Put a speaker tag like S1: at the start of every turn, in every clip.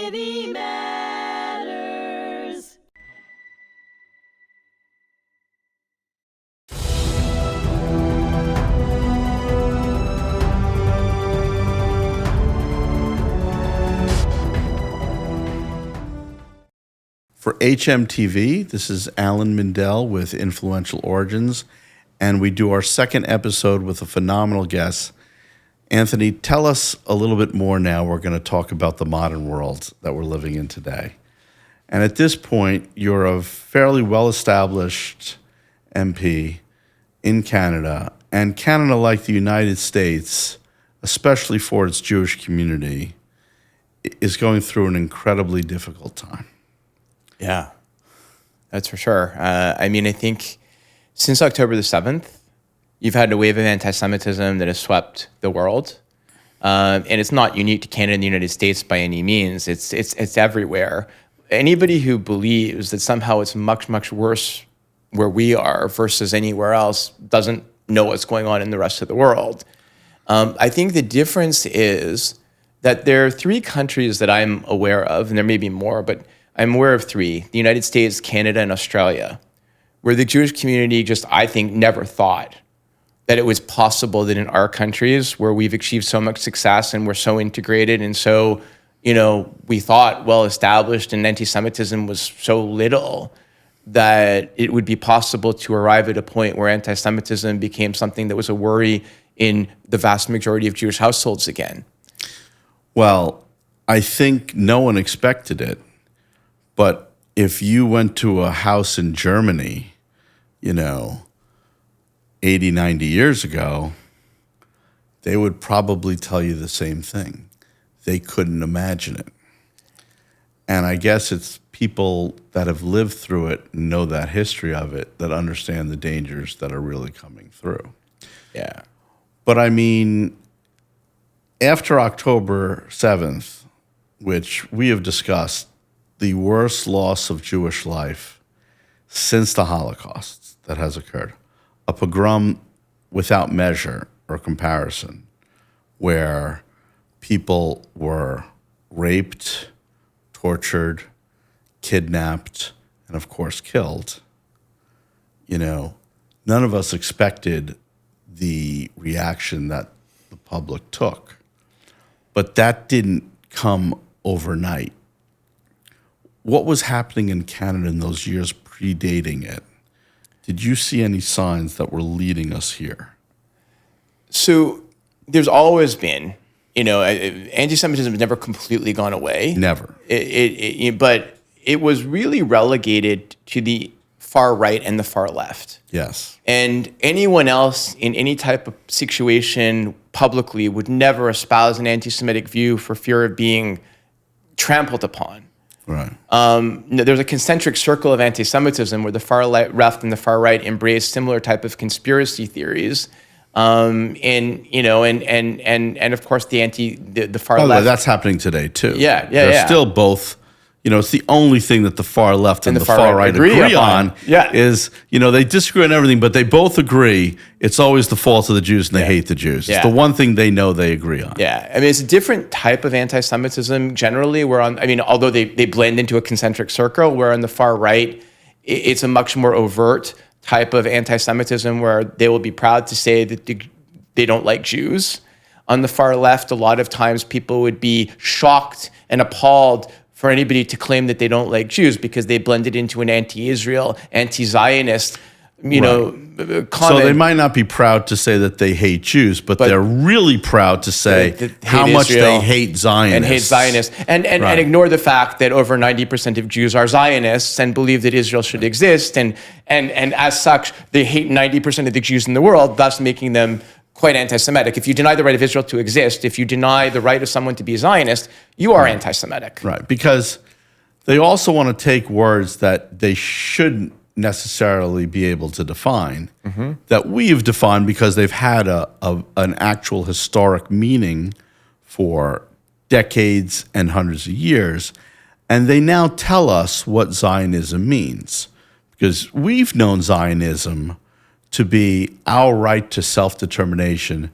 S1: City Matters.
S2: For hmTv, this is Alan Mindel with Influential Origins, and we do our second episode with a phenomenal guest. Anthony, tell us a little bit more now. We're going to talk about the modern world that we're living in today. And at this point, you're a fairly well-established MP in Canada, and Canada, like the United States, especially for its Jewish community, is going through an incredibly difficult time.
S3: Yeah, that's for sure. I think since October the 7th, you've had a wave of anti-Semitism that has swept the world. And it's not unique to Canada and the United States by any means. It's everywhere. Anybody who believes that somehow it's much, much worse where we are versus anywhere else doesn't know what's going on in the rest of the world. I think the difference is that there are three countries that I'm aware of, and there may be more, but I'm aware of three: the United States, Canada, and Australia, where the Jewish community just, I think, never thought that it was possible that in our countries where we've achieved so much success and we're so integrated and so, we thought well-established and anti-Semitism was so little that it would be possible to arrive at a point where anti-Semitism became something that was a worry in the vast majority of Jewish households again.
S2: Well, I think no one expected it, but if you went to a house in Germany, 80, 90 years ago, they would probably tell you the same thing. They couldn't imagine it. And I guess it's people that have lived through it and know that history of it that understand the dangers that are really coming through.
S3: Yeah.
S2: But after October 7th, which we have discussed, the worst loss of Jewish life since the Holocaust that has occurred, a pogrom without measure or comparison, where people were raped, tortured, kidnapped, and of course killed. None of us expected the reaction that the public took, but that didn't come overnight. What was happening in Canada in those years predating it? Did you see any signs that were leading us here?
S3: So there's always been, anti-Semitism has never completely gone away.
S2: Never.
S3: But it was really relegated to the far right and the far left.
S2: Yes.
S3: And anyone else in any type of situation publicly would never espouse an anti-Semitic view for fear of being trampled upon.
S2: Right.
S3: There's a concentric circle of anti-Semitism where the far left and the far right embrace similar type of conspiracy theories, and of course the far left.
S2: That's happening today too.
S3: Yeah.
S2: They're still both. It's the only thing that the far left and the far right agree on.
S3: Yeah.
S2: Is they disagree on everything, but they both agree it's always the fault of the Jews and they hate the Jews.
S3: Yeah.
S2: It's the one thing they know they agree on.
S3: Yeah, it's a different type of anti-Semitism generally. Although they blend into a concentric circle, where on the far right, it's a much more overt type of anti-Semitism where they will be proud to say that they don't like Jews. On the far left, a lot of times people would be shocked and appalled for anybody to claim that they don't like Jews because they blended into an anti-Israel, anti-Zionist, comment.
S2: So they might not be proud to say that they hate Jews, but they're really proud to say how much they hate Zionists.
S3: And hate Zionists. And ignore the fact that over 90% of Jews are Zionists and believe that Israel should exist. And as such, they hate 90% of the Jews in the world, thus making them quite anti-Semitic. If you deny the right of Israel to exist, if you deny the right of someone to be a Zionist, you are anti-Semitic.
S2: Right, because they also want to take words that they shouldn't necessarily be able to define, that we've defined because they've had an actual historic meaning for decades and hundreds of years, and they now tell us what Zionism means. Because we've known Zionism to be our right to self-determination,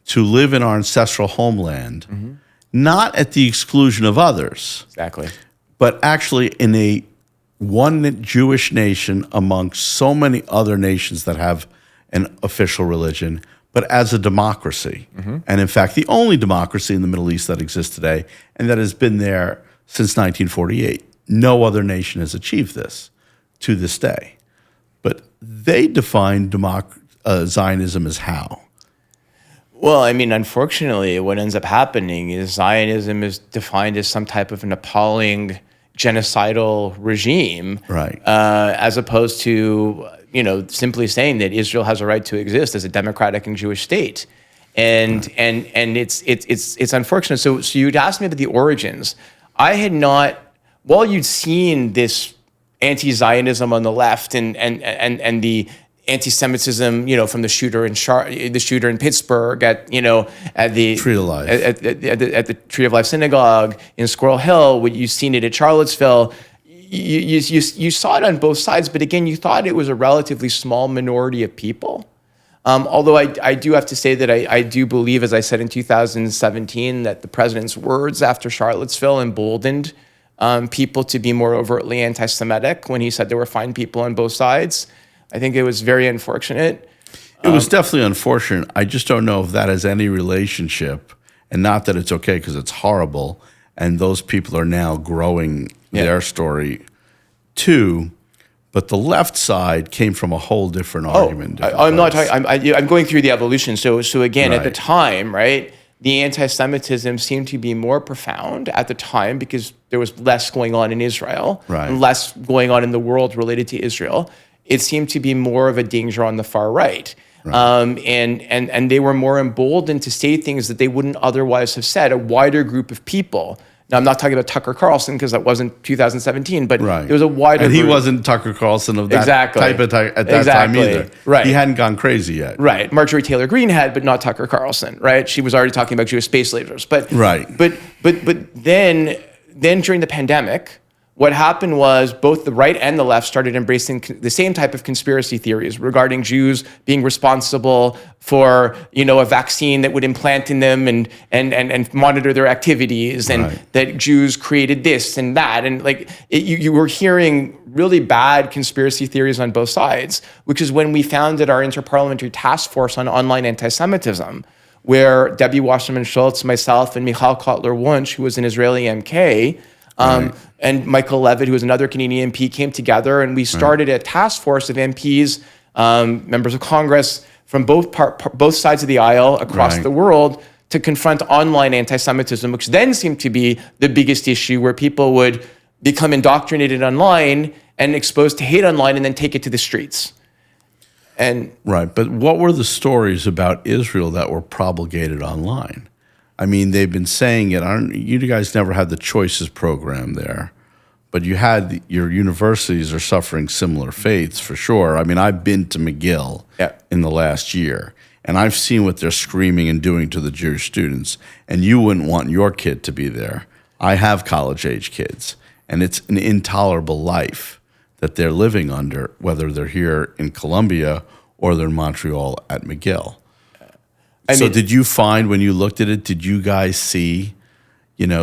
S2: to live in our ancestral homeland, not at the exclusion of others,
S3: Exactly.
S2: but actually in a one Jewish nation amongst so many other nations that have an official religion, but as a democracy. And in fact, the only democracy in the Middle East that exists today, and that has been there since 1948. No other nation has achieved this to this day. But they define Zionism as how?
S3: Well, I mean, unfortunately, what ends up happening is Zionism is defined as some type of an appalling genocidal regime,
S2: Right.
S3: As opposed to simply saying that Israel has a right to exist as a democratic and Jewish state, and it's unfortunate. So you'd asked me about the origins. I had not, while you'd seen this anti-Zionism on the left and the anti-Semitism, from the shooter in Pittsburgh at the
S2: Tree of Life.
S3: at the Tree of Life Synagogue in Squirrel Hill. You've seen it at Charlottesville. You saw it on both sides, but again, you thought it was a relatively small minority of people. Although I do have to say that I do believe, as I said in 2017, that the president's words after Charlottesville emboldened people to be more overtly anti-Semitic when he said there were fine people on both sides. I think it was very unfortunate.
S2: It was definitely unfortunate. I just don't know if that has any relationship, and not that it's okay because it's horrible, and those people are now growing their story too. But the left side came from a whole different argument.
S3: I'm not talking. I'm going through the evolution. So again, at the
S2: Right.
S3: time, right, the anti-Semitism seemed to be more profound at the time because there was less going on in Israel,
S2: Right.
S3: less going on in the world related to Israel. It seemed to be more of a danger on the far right. And they were more emboldened to say things that they wouldn't otherwise have said. A wider group of people. Now, I'm not talking about Tucker Carlson because that wasn't 2017, but
S2: Right.
S3: it was a wider
S2: And he
S3: group.
S2: wasn't Tucker Carlson of that
S3: Exactly.
S2: type at that time either.
S3: Right.
S2: He hadn't gone crazy yet.
S3: Right. Marjorie Taylor Greene had, but not Tucker Carlson, right? She was already talking about Jewish space lasers. But
S2: Right.
S3: But then during the pandemic, what happened was both the right and the left started embracing the same type of conspiracy theories regarding Jews being responsible for, a vaccine that would implant in them and monitor their activities, and
S2: Right.
S3: that Jews created this and that. And you were hearing really bad conspiracy theories on both sides, which is when we founded our Interparliamentary Task Force on Online Anti-Semitism, where Debbie Wasserman Schultz, myself, and Michal Kotler-Wunsch, who was an Israeli MK, and Michael Levitt, who was another Canadian MP, came together, and we started a task force of MPs, members of Congress from both sides of the aisle across
S2: Right.
S3: the world to confront online anti-Semitism, which then seemed to be the biggest issue, where people would become indoctrinated online and exposed to hate online and then take it to the streets. And
S2: Right. But what were the stories about Israel that were propagated online? I mean, they've been saying it. You guys never had the Choices program there, but you had your universities are suffering similar fates for sure. I mean, I've been to McGill in the last year, and I've seen what they're screaming and doing to the Jewish students, and you wouldn't want your kid to be there. I have college-age kids, and it's an intolerable life that they're living under, whether they're here in Columbia or they're in Montreal at McGill. So did you find when you looked at it, did you guys see,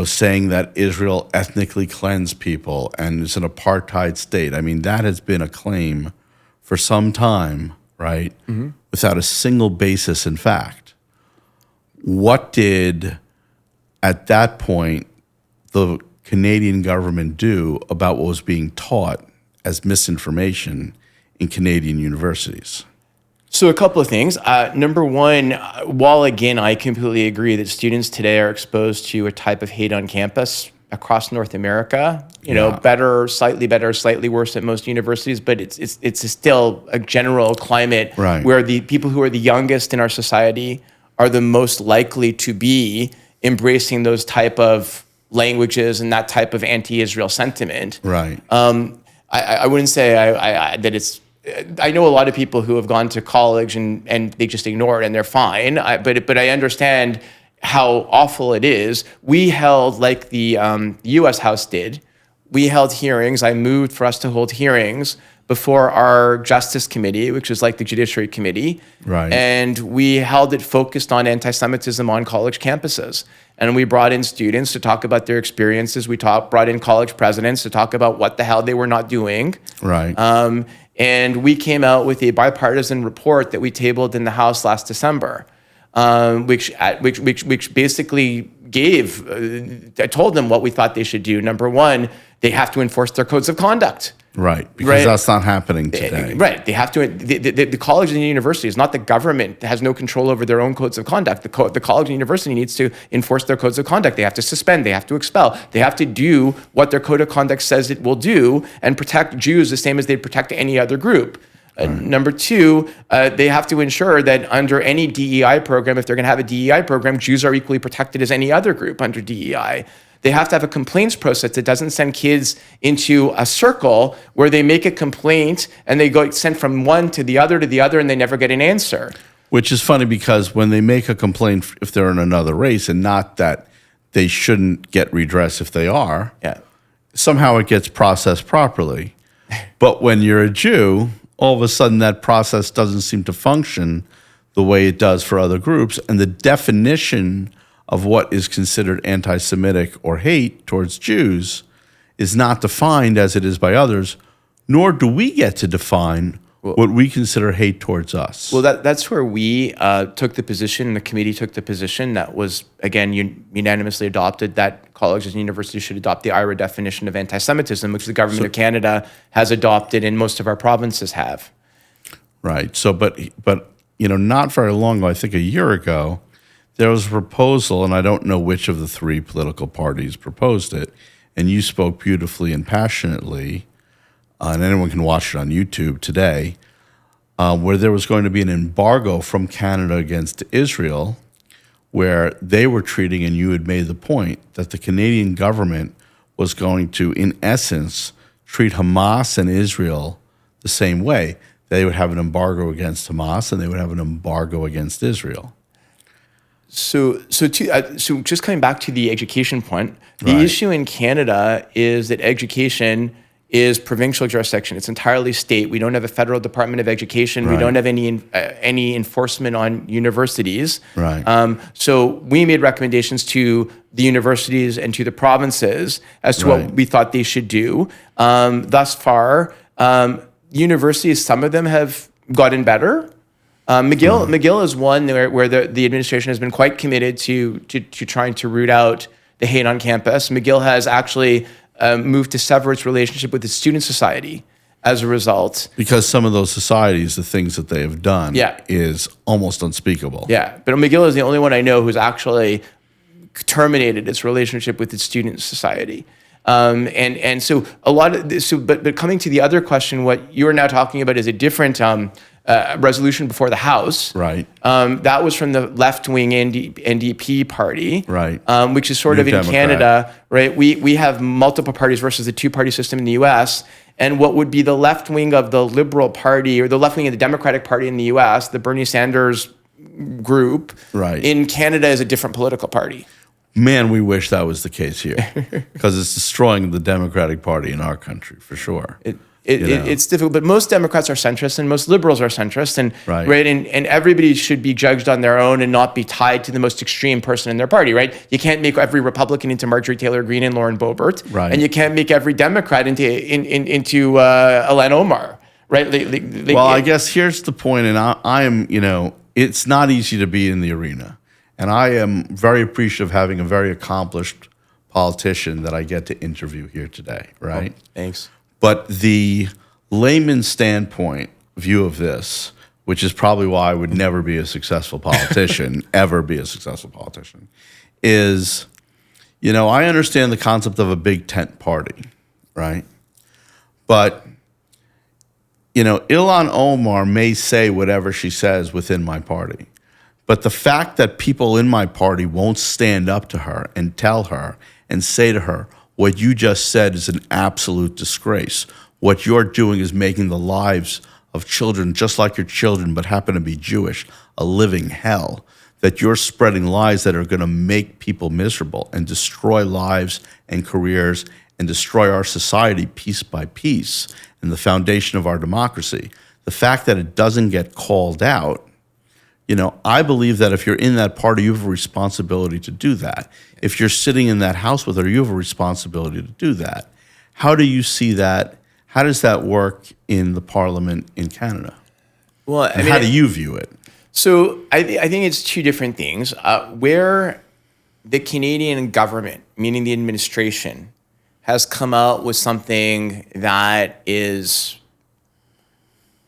S2: saying that Israel ethnically cleansed people and it's an apartheid state? I mean, that has been a claim for some time, right? Mm-hmm. Without a single basis in fact. What did, at that point, the Canadian government do about what was being taught as misinformation in Canadian universities?
S3: So a couple of things. Number one, while again, I completely agree that students today are exposed to a type of hate on campus across North America, better, slightly worse at most universities, but it's still a general climate where the people who are the youngest in our society are the most likely to be embracing those type of languages and that type of anti-Israel sentiment.
S2: Right.
S3: I wouldn't say that it's. I know a lot of people who have gone to college and they just ignore it and they're fine. But I understand how awful it is. We held, like the U.S. House did, we held hearings. I moved for us to hold hearings before our Justice Committee, which is like the Judiciary Committee.
S2: Right.
S3: And we held it focused on anti-Semitism on college campuses. and we brought in students to talk about their experiences. We brought in college presidents to talk about what the hell they were not doing.
S2: Right.
S3: And we came out with a bipartisan report that we tabled in the House last December, which basically gave, I told them what we thought they should do. Number one, they have to enforce their codes of conduct.
S2: Right, because that's not happening today.
S3: Right, they have to. The college and the university is not the government that has no control over their own codes of conduct. The college and university needs to enforce their codes of conduct. They have to suspend, they have to expel, they have to do what their code of conduct says it will do and protect Jews the same as they'd protect any other group. Number two, they have to ensure that under any DEI program, if they're going to have a DEI program, Jews are equally protected as any other group under DEI. They have to have a complaints process that doesn't send kids into a circle where they make a complaint and they go sent from one to the other, and they never get an answer.
S2: Which is funny because when they make a complaint, if they're in another race, and not that they shouldn't get redress if they are, somehow it gets processed properly. But when you're a Jew, all of a sudden that process doesn't seem to function the way it does for other groups. And the definition of what is considered anti-Semitic or hate towards Jews is not defined as it is by others, nor do we get to define what we consider hate towards us.
S3: Well, that's where we took the position, the committee took the position that was, again, unanimously adopted, that colleges and universities should adopt the IRA definition of anti-Semitism, which the government of Canada has adopted and most of our provinces have.
S2: Right. So, but not very long ago, I think a year ago, there was a proposal, and I don't know which of the three political parties proposed it, and you spoke beautifully and passionately, and anyone can watch it on YouTube today, where there was going to be an embargo from Canada against Israel, where they were treating, and you had made the point, that the Canadian government was going to, in essence, treat Hamas and Israel the same way. They would have an embargo against Hamas, and they would have an embargo against Israel.
S3: So just coming back to the education point, the issue in Canada is that education is provincial jurisdiction. It's entirely state. We don't have a federal Department of Education. We don't have any enforcement on universities. So we made recommendations to the universities and to the provinces as to what we thought they should do. Thus far, universities, some of them have gotten better. McGill is one where the administration has been quite committed to trying to root out the hate on campus. McGill has actually moved to sever its relationship with the student society as a result.
S2: Because some of those societies, the things that they have done is almost unspeakable.
S3: Yeah, but McGill is the only one I know who's actually terminated its relationship with its student society. And so a lot of this, but coming to the other question, what you are now talking about is a different resolution before the House. That was from the left-wing NDP party. Which is sort of in Democrat. Canada, right? We have multiple parties versus the two-party system in the US. And what would be the left wing of the Liberal Party or the left wing of the Democratic Party in the US, the Bernie Sanders group, in Canada is a different political party.
S2: Man, we wish that was the case here because it's destroying the Democratic Party in our country for sure.
S3: It's difficult, but most Democrats are centrist and most liberals are centrist, and and everybody should be judged on their own and not be tied to the most extreme person in their party, right? You can't make every Republican into Marjorie Taylor Greene and Lauren Boebert, and you can't make every Democrat into Ilhan Omar, right?
S2: I guess here's the point, and I am, it's not easy to be in the arena. And I am very appreciative of having a very accomplished politician that I get to interview here today, right?
S3: Oh, thanks.
S2: But the layman's standpoint view of this, which is probably why I would never be a successful politician, ever be a successful politician, is, I understand the concept of a big tent party, right? But, Ilhan Omar may say whatever she says within my party. But the fact that people in my party won't stand up to her and tell her and say to her, what you just said is an absolute disgrace. What you're doing is making the lives of children just like your children but happen to be Jewish a living hell. That you're spreading lies that are going to make people miserable and destroy lives and careers and destroy our society piece by piece and the foundation of our democracy. The fact that it doesn't get called out, I believe that if you're in that party, you have a responsibility to do that. If you're sitting in that house with her, you have a responsibility to do that. How do you see that? How does that work in the parliament in Canada?
S3: Well,
S2: and how do you view it?
S3: So I think it's two different things. Where the Canadian government, meaning the administration, has come out with something that is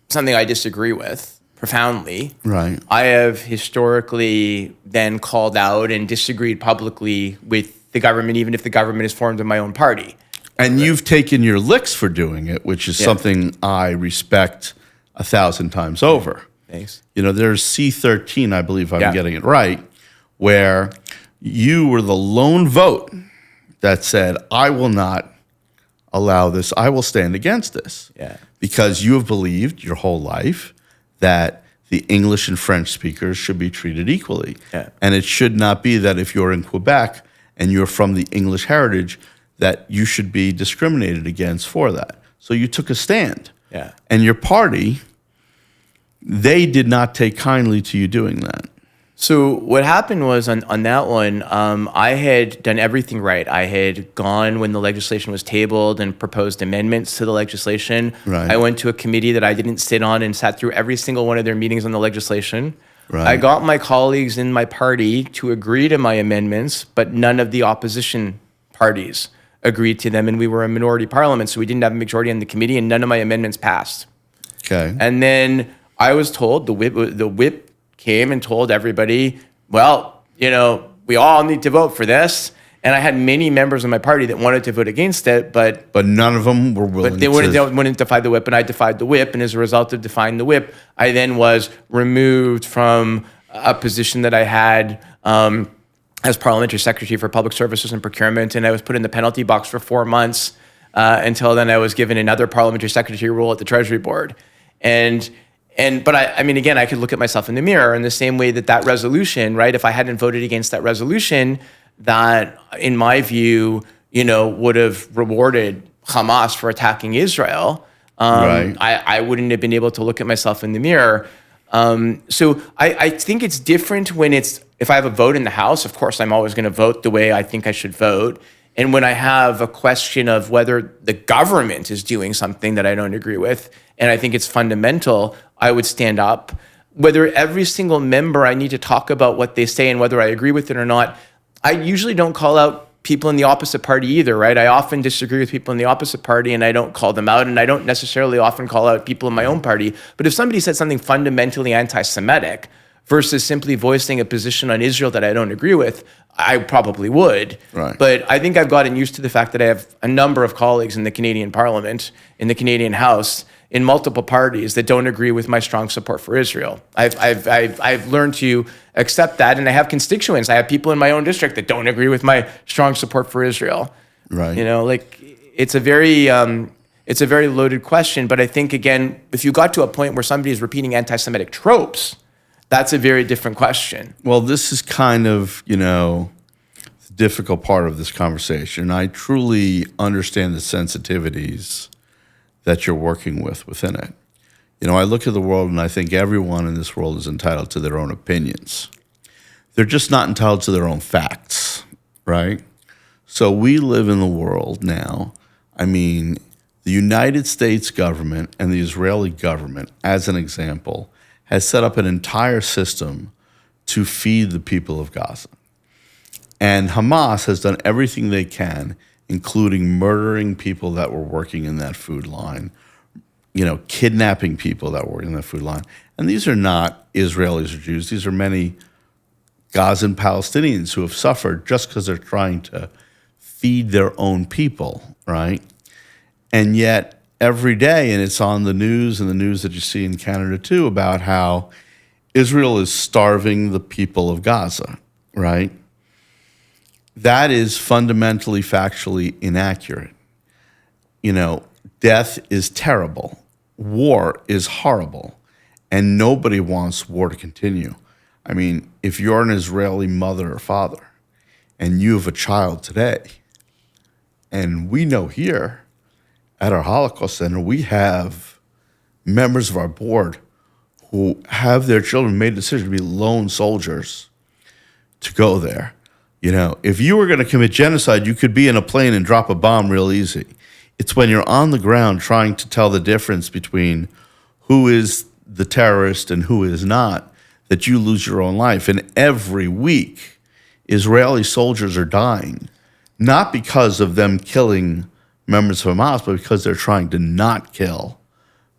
S3: something I disagree with profoundly.
S2: Right.
S3: I have historically then called out and disagreed publicly with the government, even if the government is formed in my own party.
S2: And you've taken your licks for doing it, which is something I respect 1,000 times over.
S3: Thanks.
S2: There's C13, I believe I'm getting it right, where you were the lone vote that said, I will not allow this. I will stand against this.
S3: Yeah.
S2: Because you have believed your whole life that the English and French speakers should be treated equally.
S3: Yeah.
S2: And it should not be that if you're in Quebec and you're from the English heritage, that you should be discriminated against for that. So you took a stand.
S3: Yeah.
S2: And your party, they did not take kindly to you doing that.
S3: So what happened was on that one, I had done everything right. I had gone when the legislation was tabled and proposed amendments to the legislation.
S2: Right.
S3: I went to a committee that I didn't sit on and sat through every single one of their meetings on the legislation.
S2: Right.
S3: I got my colleagues in my party to agree to my amendments, but none of the opposition parties agreed to them, and we were a minority parliament, so we didn't have a majority on the committee, and none of my amendments passed.
S2: Okay.
S3: And then I was told, the whip came and told everybody, well, we all need to vote for this. And I had many members of my party that wanted to vote against it, but
S2: none of them were willing.
S3: But they wouldn't defy the whip, and I defied the whip. And as a result of defying the whip, I then was removed from a position that I had as parliamentary secretary for public services and procurement, and I was put in the penalty box for 4 months until then I was given another parliamentary secretary role at the Treasury Board. But I mean, again, I could look at myself in the mirror in the same way that resolution, right? If I hadn't voted against that resolution, that, in my view, would have rewarded Hamas for attacking Israel.
S2: Right.
S3: I wouldn't have been able to look at myself in the mirror. So I think it's different when if I have a vote in the House, of course, I'm always going to vote the way I think I should vote. And when I have a question of whether the government is doing something that I don't agree with, and I think it's fundamental, I would stand up. Whether every single member, I need to talk about what they say and whether I agree with it or not. I usually don't call out people in the opposite party either, right? I often disagree with people in the opposite party and I don't call them out, and I don't necessarily often call out people in my own party. But if somebody said something fundamentally anti-Semitic versus simply voicing a position on Israel that I don't agree with, I probably would.
S2: Right.
S3: But I think I've gotten used to the fact that I have a number of colleagues in the Canadian Parliament, in the Canadian House, in multiple parties that don't agree with my strong support for Israel. I've learned to accept that, and I have constituents. I have people in my own district that don't agree with my strong support for Israel.
S2: Right.
S3: It's a very loaded question. But I think, again, if you got to a point where somebody is repeating anti-Semitic tropes, that's a very different question.
S2: Well, this is kind of, the difficult part of this conversation. I truly understand the sensitivities that you're working with within it. I look at the world and I think everyone in this world is entitled to their own opinions. They're just not entitled to their own facts, right? So we live in the world now. I mean, the United States government and the Israeli government, as an example, has set up an entire system to feed the people of Gaza. And Hamas has done everything they can, including murdering people that were working in that food line, kidnapping people that were in that food line. And these are not Israelis or Jews. These are many Gazan Palestinians who have suffered just because they're trying to feed their own people, right? And yet every day, and it's on the news and the news that you see in Canada too, about how Israel is starving the people of Gaza, right? That is fundamentally, factually inaccurate. Death is terrible. War is horrible. And nobody wants war to continue. I mean, if you're an Israeli mother or father and you have a child today, and we know here at our Holocaust Center, we have members of our board who have their children made a decision to be lone soldiers to go there. If you were going to commit genocide, you could be in a plane and drop a bomb real easy. It's when you're on the ground trying to tell the difference between who is the terrorist and who is not that you lose your own life. And every week, Israeli soldiers are dying, not because of them killing members of Hamas, but because they're trying to not kill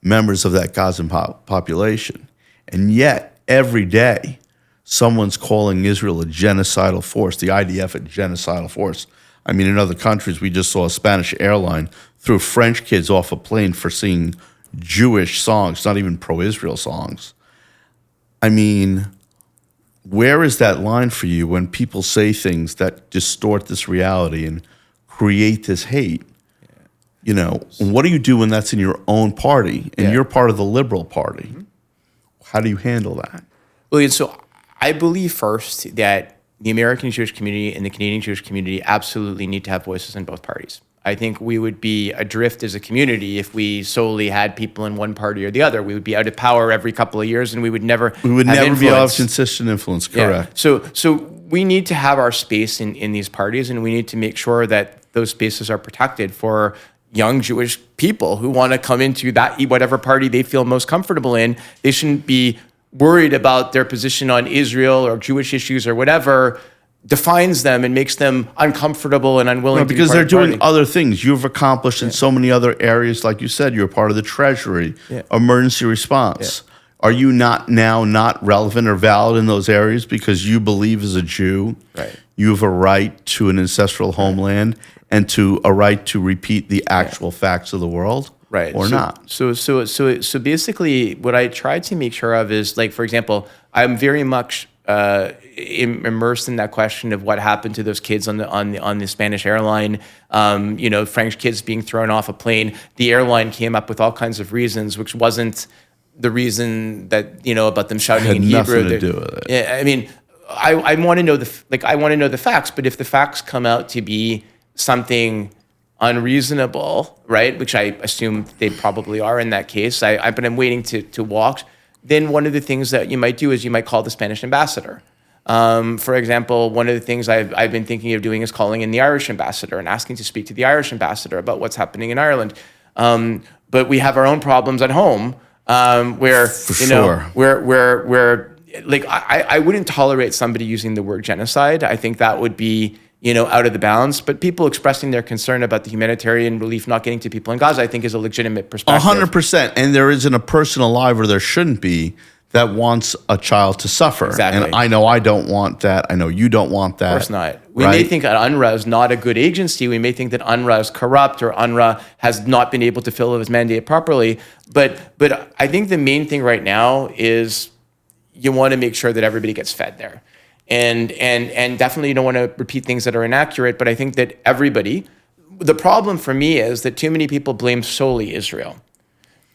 S2: members of that Gazan population. And yet, every day, someone's calling Israel a genocidal force, the IDF a genocidal force. I mean, in other countries, we just saw a Spanish airline threw French kids off a plane for singing Jewish songs, not even pro-Israel songs. I mean, where is that line for you when people say things that distort this reality and create this hate? What do you do when that's in your own party and you're part of the Liberal Party? Mm-hmm. How do you handle that?
S3: Well, so I believe first that the American Jewish community and the Canadian Jewish community absolutely need to have voices in both parties. I think we would be adrift as a community if we solely had people in one party or the other. We would be out of power every couple of years, and we would never
S2: be able to consistent influence. Correct.
S3: Yeah. So we need to have our space in these parties, and we need to make sure that those spaces are protected for young Jewish people who want to come into that whatever party they feel most comfortable in. They shouldn't be worried about their position on Israel or Jewish issues or whatever defines them and makes them uncomfortable and unwilling to be
S2: because
S3: part
S2: they're
S3: of the
S2: doing
S3: party.
S2: other things. You've accomplished in so many other areas. Like you said, you're part of the Treasury, emergency response. Are you not relevant or valid in those areas because you believe as a Jew you have a right to an ancestral homeland and to a right to repeat the actual facts of the world?
S3: Right.
S2: Or not.
S3: So basically what I try to make sure of is, like, for example, I'm very much immersed in that question of what happened to those kids on the Spanish airline. French kids being thrown off a plane. The airline came up with all kinds of reasons, which wasn't the reason that, about them shouting in Hebrew.
S2: Nothing to do with it.
S3: Yeah, I mean, I want to know the facts, but if the facts come out to be something unreasonable, right, which I assume they probably are in that case, but I'm waiting to walk, then one of the things that you might do is you might call the Spanish ambassador. For example, one of the things I've been thinking of doing is calling in the Irish ambassador and asking to speak to the Irish ambassador about what's happening in Ireland. But we have our own problems at home, where like I wouldn't tolerate somebody using the word genocide. I think that would be out of the bounds, but people expressing their concern about the humanitarian relief not getting to people in Gaza, I think, is a legitimate perspective.
S2: 100%. And there isn't a person alive, or there shouldn't be, that wants a child to suffer.
S3: Exactly.
S2: And I know I don't want that. I know you don't want that.
S3: Of course not. We may think that UNRWA is not a good agency. We may think that UNRWA is corrupt, or UNRWA has not been able to fill its mandate properly. But I think the main thing right now is you want to make sure that everybody gets fed there. And definitely you don't want to repeat things that are inaccurate, but I think that the problem for me is that too many people blame solely Israel.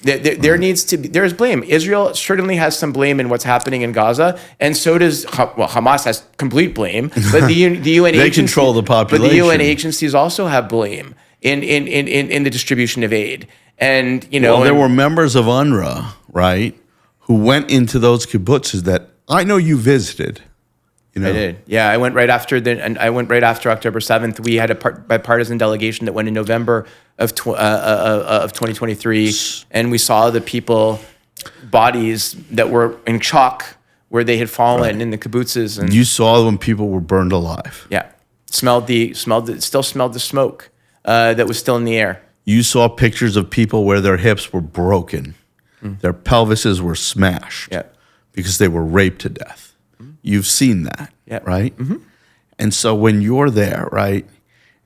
S3: There's blame. Israel certainly has some blame in what's happening in Gaza, and so does, Hamas has complete blame, but the UN
S2: they control the population.
S3: But the UN agencies also have blame in the distribution of aid. And,
S2: there were members of UNRWA, right, who went into those kibbutzes that I know you visited.
S3: I did. Yeah, I went right after October 7th. We had a bipartisan delegation that went in November of 2023, and we saw the bodies that were in shock where they had fallen in the kibbutzes. And
S2: you saw when people were burned alive.
S3: Yeah, still smelled the smoke that was still in the air.
S2: You saw pictures of people where their hips were broken, their pelvises were smashed, because they were raped to death. You've seen that, right? Mm-hmm. And so when you're there, right,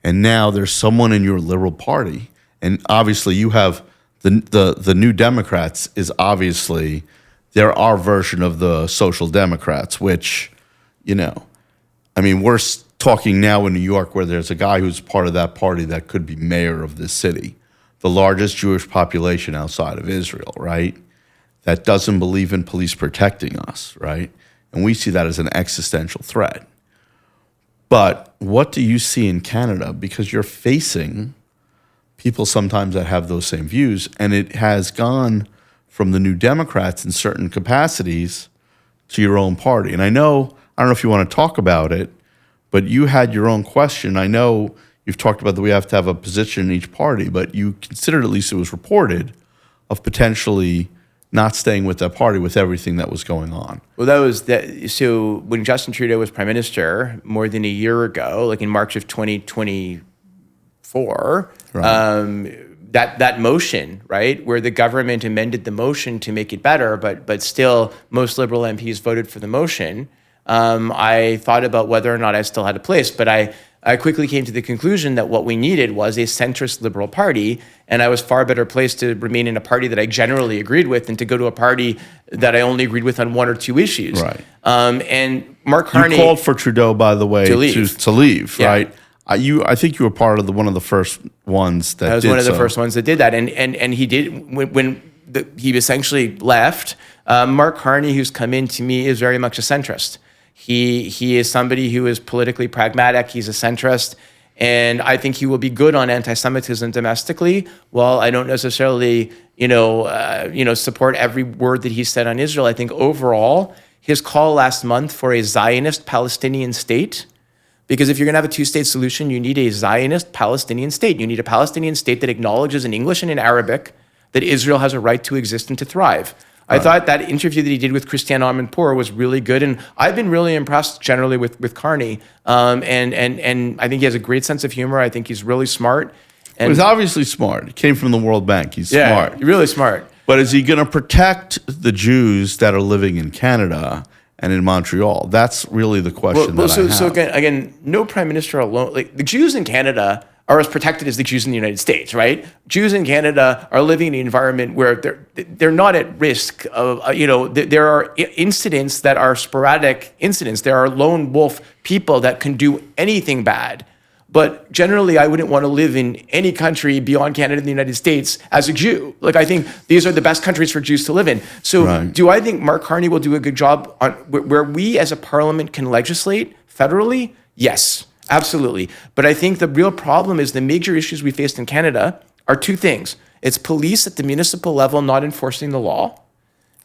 S2: and now there's someone in your Liberal Party, and obviously you have the New Democrats is obviously they're our version of the Social Democrats, which, we're talking now in New York where there's a guy who's part of that party that could be mayor of this city, the largest Jewish population outside of Israel, right, that doesn't believe in police protecting us, right? And we see that as an existential threat. But what do you see in Canada? Because you're facing people sometimes that have those same views, and it has gone from the New Democrats in certain capacities to your own party. And I don't know if you want to talk about it, but you had your own question. I know you've talked about that we have to have a position in each party, but you considered, at least it was reported, of potentially not staying with that party with everything that was going on.
S3: Well, that was that. So when Justin Trudeau was prime minister more than a year ago, like in March of 2024,
S2: Right.
S3: That motion, right, where the government amended the motion to make it better, but still most Liberal MPs voted for the motion. I thought about whether or not I still had a place, but I quickly came to the conclusion that what we needed was a centrist Liberal party, and I was far better placed to remain in a party that I generally agreed with than to go to a party that I only agreed with on one or two issues.
S2: Right.
S3: And Mark Carney...
S2: You called for Trudeau, by the way, to leave,
S3: Yeah.
S2: right? I think you were part of one of the first ones that did so.
S3: I was one of the first ones that did that. And he did, when he essentially left, Mark Carney, who's come in to me, is very much a centrist. He is somebody who is politically pragmatic. He's a centrist. And I think he will be good on anti-Semitism domestically. While I don't necessarily, support every word that he said on Israel, I think overall, his call last month for a Zionist Palestinian state, because if you're going to have a two-state solution, you need a Zionist Palestinian state. You need a Palestinian state that acknowledges in English and in Arabic that Israel has a right to exist and to thrive. I thought that interview that he did with Christiane Amanpour was really good, and I've been really impressed generally with Carney. And I think he has a great sense of humor. I think he's really smart. And
S2: He's obviously smart. He came from the World Bank. He's smart.
S3: Really smart.
S2: But is he going to protect the Jews that are living in Canada and in Montreal? That's really the question I have.
S3: So again, no prime minister alone. Like the Jews in Canada are as protected as the Jews in the United States, right? Jews in Canada are living in an environment where they're not at risk of, there are incidents that are sporadic incidents. There are lone wolf people that can do anything bad. But generally, I wouldn't want to live in any country beyond Canada and the United States as a Jew. Like, I think these are the best countries for Jews to live in. So do I think Mark Carney will do a good job on where we as a parliament can legislate federally? Yes, absolutely. But I think the real problem is the major issues we faced in Canada are two things. It's police at the municipal level not enforcing the law.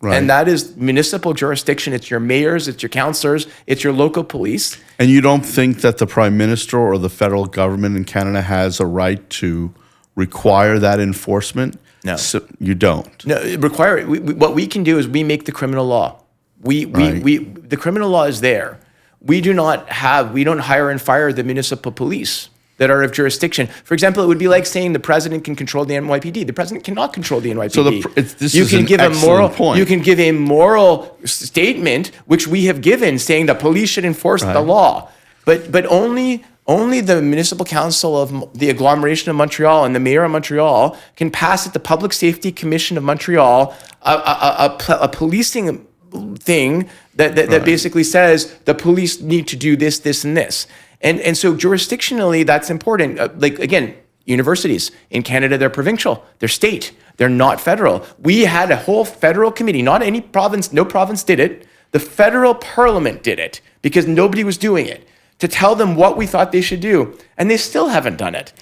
S3: Right. And that is municipal jurisdiction. It's your mayors, it's your councillors, it's your local police.
S2: And you don't think that the prime minister or the federal government in Canada has a right to require that enforcement?
S3: No.
S2: So you don't?
S3: No, require it. What we can do is we make the criminal law. The criminal law is there. We don't hire and fire the municipal police that are of jurisdiction. For example, it would be like saying the president can control the NYPD. The president cannot control the NYPD.
S2: So this is an excellent point.
S3: You can give a moral statement, which we have given, saying that police should enforce the law. But only the municipal council of the agglomeration of Montreal and the mayor of Montreal can pass at the Public Safety Commission of Montreal a policing thing that basically says the police need to do this, this, and this. And so jurisdictionally, that's important. Again, universities in Canada, they're provincial, they're state, they're not federal. We had a whole federal committee, not any province, no province did it. The federal parliament did it because nobody was doing it, to tell them what we thought they should do. And they still haven't done it.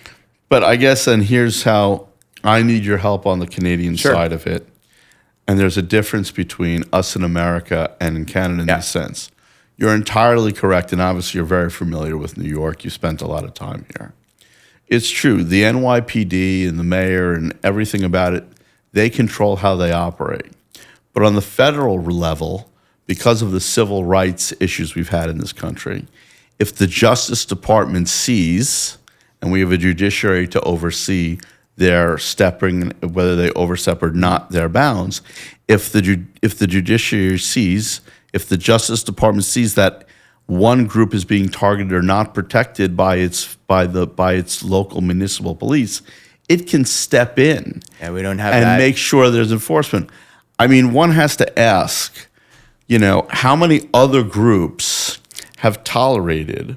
S2: But I guess, and here's how I need your help on the Canadian side of it. And there's a difference between us in America and in Canada in this sense. You're entirely correct, and obviously you're very familiar with New York. You spent a lot of time here. It's true. The NYPD and the mayor and everything about it, they control how they operate. But on the federal level, because of the civil rights issues we've had in this country, if the Justice Department sees, and we have a judiciary to oversee their stepping, whether they overstep or not their bounds, if the judiciary sees, if the Justice Department sees that one group is being targeted or not protected by its local municipal police, it can step in
S3: we don't have
S2: and make sure there's enforcement. I mean, one has to ask, how many other groups have tolerated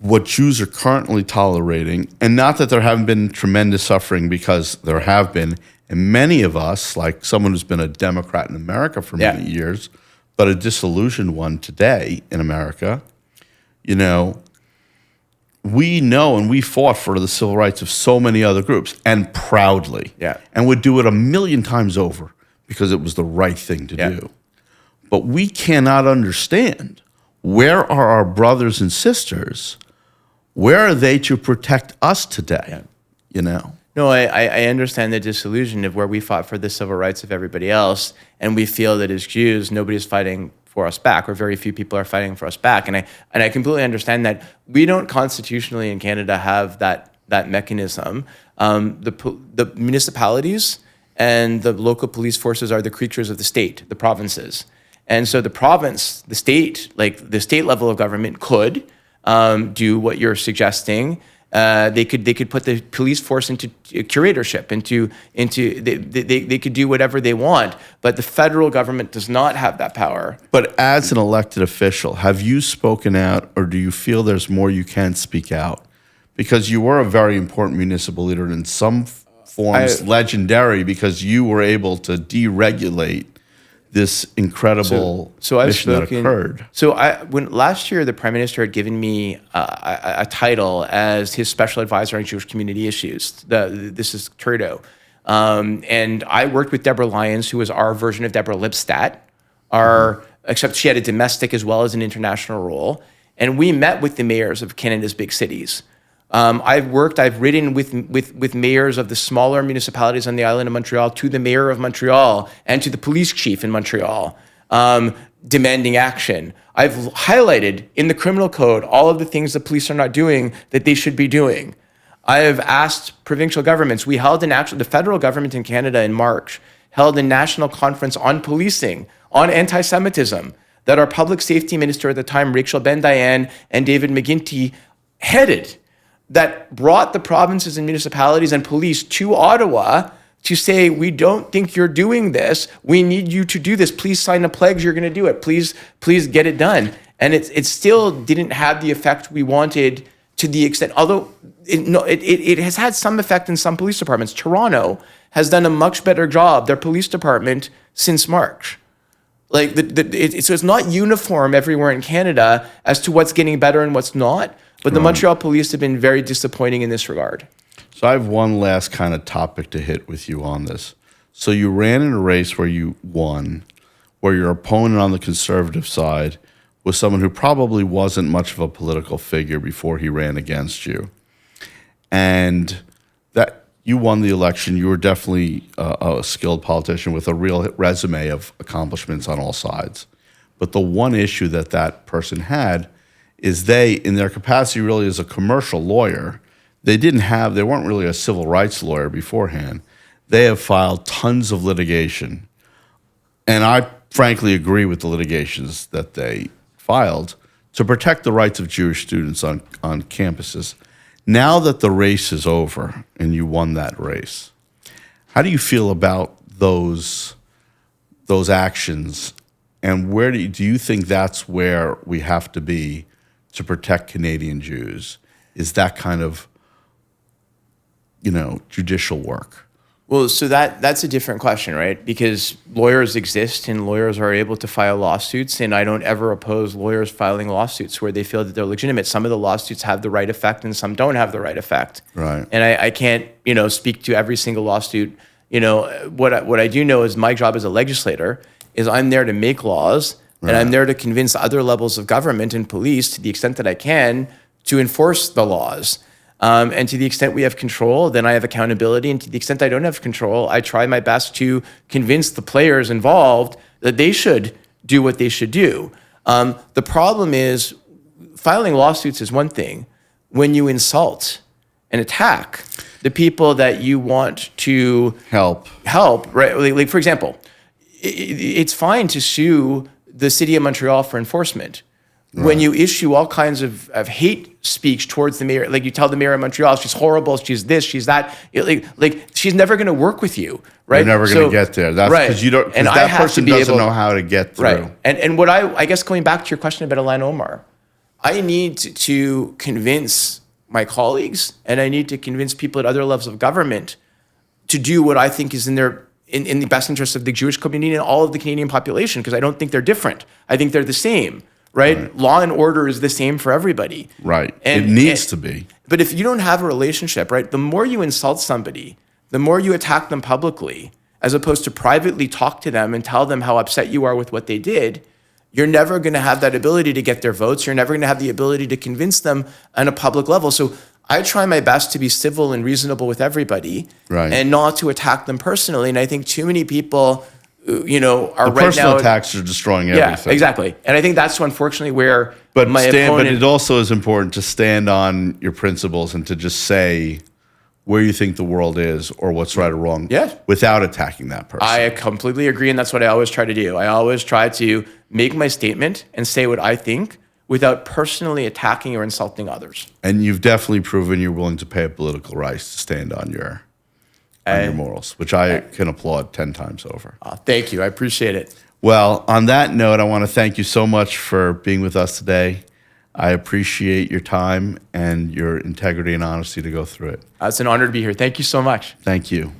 S2: what Jews are currently tolerating? And not that there haven't been tremendous suffering, because there have been, and many of us, like someone who's been a Democrat in America for many years, but a disillusioned one today in America, we know and we fought for the civil rights of so many other groups, and proudly.
S3: Yeah.
S2: And would do it a million times over because it was the right thing to do. But we cannot understand, where are our brothers and sisters? Where are they to protect us today? You know?
S3: No, I understand the disillusion of where we fought for the civil rights of everybody else, and we feel that as Jews, nobody's fighting for us back, or very few people are fighting for us back. And I completely understand that. We don't constitutionally in Canada have that mechanism. The municipalities and the local police forces are the creatures of the state, the provinces. And so the province, the state, like the state level of government could do what you're suggesting. They could put the police force into curatorship, they could do whatever they want, but the federal government does not have that power.
S2: But as an elected official, have you spoken out, or do you feel there's more you can speak out? Because you were a very important municipal leader, and in some forms legendary, because you were able to deregulate this incredible mission that occurred.
S3: So when last year the Prime Minister had given me a title as his special advisor on Jewish community issues. This is Trudeau. And I worked with Deborah Lyons, who was our version of Deborah Lipstadt, except she had a domestic as well as an international role. And we met with the mayors of Canada's big cities. I've ridden with mayors of the smaller municipalities on the island of Montreal, to the mayor of Montreal and to the police chief in Montreal, demanding action. I've highlighted in the criminal code all of the things the police are not doing that they should be doing. I have asked provincial governments. We held the federal government in Canada in March held a national conference on policing, on anti-Semitism, that our public safety minister at the time, Rachel Ben-Dayan, and David McGuinty headed, that brought the provinces and municipalities and police to Ottawa to say, we don't think you're doing this. We need you to do this. Please sign the pledge you're going to do it. Please get it done. And it still didn't have the effect we wanted, to the extent, although it has had some effect in some police departments. Toronto has done a much better job, their police department, since March. Like so it's not uniform everywhere in Canada as to what's getting better and what's not. But the Montreal police have been very disappointing in this regard.
S2: So I have one last kind of topic to hit with you on this. So you ran in a race where you won, where your opponent on the conservative side was someone who probably wasn't much of a political figure before he ran against you. And that you won the election. You were definitely a skilled politician with a real resume of accomplishments on all sides. But the one issue that person had is they, in their capacity really as a commercial lawyer, they weren't really a civil rights lawyer beforehand. They have filed tons of litigation. And I frankly agree with the litigations that they filed to protect the rights of Jewish students on campuses. Now that the race is over and you won that race, how do you feel about those actions? And where do you think that's where we have to be to protect Canadian Jews? Is that kind of, judicial work?
S3: Well, so that's a different question, right? Because lawyers exist and lawyers are able to file lawsuits, and I don't ever oppose lawyers filing lawsuits where they feel that they're legitimate. Some of the lawsuits have the right effect and some don't have the right effect.
S2: Right.
S3: And I can't, speak to every single lawsuit. What I do know is my job as a legislator is I'm there to make laws, and I'm there to convince other levels of government and police, to the extent that I can, to enforce the laws. And to the extent we have control, then I have accountability. And to the extent I don't have control, I try my best to convince the players involved that they should do what they should do. The problem is, filing lawsuits is one thing. When you insult and attack the people that you want to help, right? Like for example, it's fine to sue the city of Montreal for enforcement. Right. When you issue all kinds of hate speech towards the mayor, like you tell the mayor of Montreal, she's horrible, she's this, she's that, like she's never going to work with you, right?
S2: You're never going to get there. That's because you don't, because that person doesn't know how to get through.
S3: Right. And what I guess going back to your question about Ilan Omar, I need to convince my colleagues and I need to convince people at other levels of government to do what I think is in the best interest of the Jewish community and all of the Canadian population, because I don't think they're different. I think they're the same. right? Law and order is the same for everybody.
S2: Right.
S3: And
S2: it needs to be.
S3: But if you don't have a relationship, right, the more you insult somebody, the more you attack them publicly, as opposed to privately talk to them and tell them how upset you are with what they did, you're never going to have that ability to get their votes. You're never going to have the ability to convince them on a public level. So I try my best to be civil and reasonable with everybody, and not to attack them personally. And I think too many people, are right now.
S2: Personal attacks are destroying everything.
S3: Yeah, exactly. And I think that's unfortunately where
S2: but
S3: my opponent.
S2: But it also is important to stand on your principles and to just say where you think the world is or what's right or wrong, without attacking that person.
S3: I completely agree, and that's what I always try to do. I always try to make my statement and say what I think without personally attacking or insulting others.
S2: And you've definitely proven you're willing to pay a political price to stand on your morals, which I can applaud 10 times over.
S3: Thank you. I appreciate it.
S2: Well, on that note, I want to thank you so much for being with us today. I appreciate your time and your integrity and honesty to go through it.
S3: It's an honor to be here. Thank you so much.
S2: Thank you.